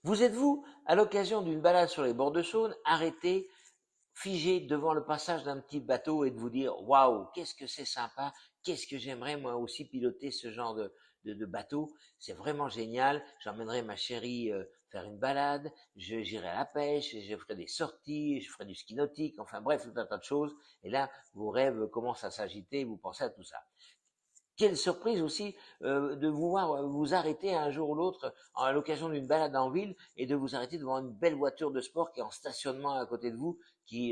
Vous êtes-vous, à l'occasion d'une balade sur les bords de Saône, arrêté, figé devant le passage d'un petit bateau et de vous dire waouh, qu'est-ce que c'est sympa, qu'est-ce que j'aimerais moi aussi piloter ce genre de bateau, c'est vraiment génial. J'emmènerai ma chérie faire une balade, j'irai à la pêche, je ferai des sorties, je ferai du ski nautique, enfin bref, tout un tas de choses. Et là, vos rêves commencent à s'agiter, vous pensez à tout ça. Quelle surprise aussi de vous voir vous arrêter un jour ou l'autre à l'occasion d'une balade en ville et de vous arrêter devant une belle voiture de sport qui est en stationnement à côté de vous,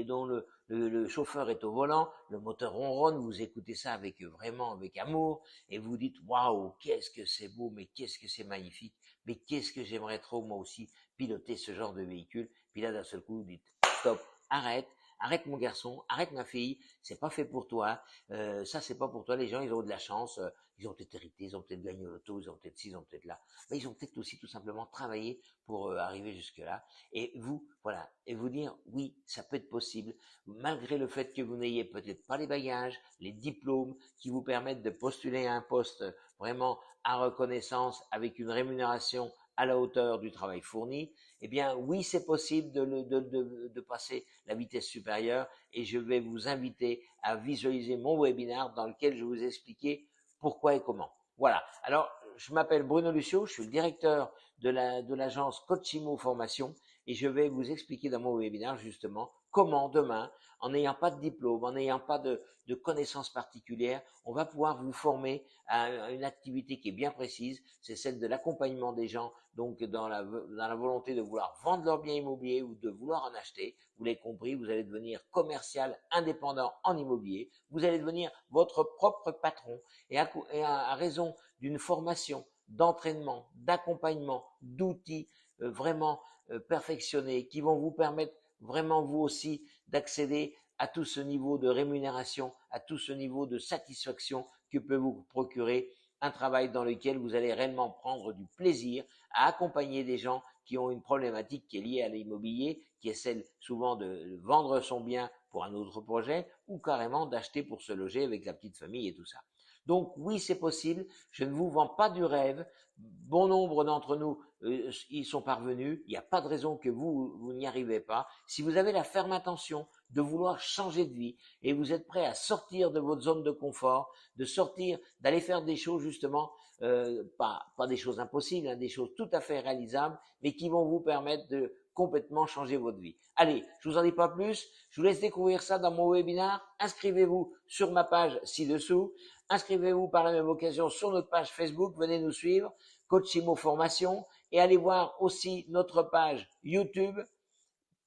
dont le chauffeur est au volant, le moteur ronronne, vous écoutez ça avec vraiment avec amour et vous dites waouh, qu'est-ce que c'est beau, mais qu'est-ce que c'est magnifique, mais qu'est-ce que j'aimerais trop moi aussi piloter ce genre de véhicule. Puis là d'un seul coup vous dites stop, arrête. Arrête mon garçon, arrête ma fille, c'est pas fait pour toi, ça c'est pas pour toi. Les gens ils ont de la chance, ils ont peut-être hérité, ils ont peut-être gagné au loto, ils ont peut-être ci, ils ont peut-être là, mais ils ont peut-être aussi tout simplement travaillé pour arriver jusque là. Et vous, voilà, et vous dire oui, ça peut être possible, malgré le fait que vous n'ayez peut-être pas les bagages, les diplômes qui vous permettent de postuler à un poste vraiment à reconnaissance avec une rémunération à la hauteur du travail fourni. Eh bien, oui, c'est possible de passer la vitesse supérieure et je vais vous inviter à visualiser mon webinaire dans lequel je vais vous expliquer pourquoi et comment. Voilà. Alors, je m'appelle Bruno Lucio, je suis le directeur de l'agence Coachimo Formation et je vais vous expliquer dans mon webinaire justement comment demain, en n'ayant pas de diplôme, en n'ayant pas de connaissances particulières, on va pouvoir vous former à une activité qui est bien précise, c'est celle de l'accompagnement des gens, donc dans la volonté de vouloir vendre leurs biens immobiliers ou de vouloir en acheter. Vous l'avez compris, vous allez devenir commercial indépendant en immobilier, vous allez devenir votre propre patron et à raison d'une formation, d'entraînement, d'accompagnement, d'outils vraiment perfectionnés qui vont vous permettre vraiment vous aussi d'accéder à tout ce niveau de rémunération, à tout ce niveau de satisfaction que peut vous procurer un travail dans lequel vous allez réellement prendre du plaisir à accompagner des gens qui ont une problématique qui est liée à l'immobilier, qui est celle souvent de vendre son bien pour un autre projet ou carrément d'acheter pour se loger avec la petite famille et tout ça. Donc oui, c'est possible, je ne vous vends pas du rêve, bon nombre d'entre nous y sont parvenus, il n'y a pas de raison que vous n'y arrivez pas. Si vous avez la ferme intention de vouloir changer de vie et vous êtes prêt à sortir de votre zone de confort, de sortir, d'aller faire des choses justement, pas des choses impossibles, hein, des choses tout à fait réalisables, mais qui vont vous permettre de complètement changer votre vie. Allez, je vous en dis pas plus, je vous laisse découvrir ça dans mon webinaire. Inscrivez-vous sur ma page ci-dessous, inscrivez-vous par la même occasion sur notre page Facebook, venez nous suivre, Coachimo Formation, et allez voir aussi notre page YouTube,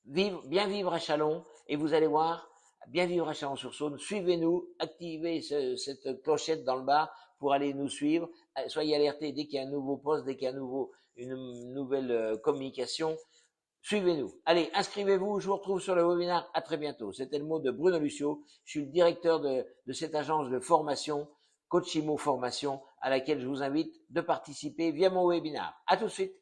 bien vivre à Chalon, et vous allez voir, bien vivre à Chalon-sur-Saône, suivez-nous, activez cette clochette dans le bas pour aller nous suivre, soyez alertés dès qu'il y a un nouveau post, dès qu'il y a une nouvelle communication, suivez-nous. Allez, inscrivez-vous, je vous retrouve sur le webinaire, à très bientôt. C'était le mot de Bruno Lucio, je suis le directeur de cette agence de formation, Coachimo Formation, à laquelle je vous invite de participer via mon webinaire. À tout de suite.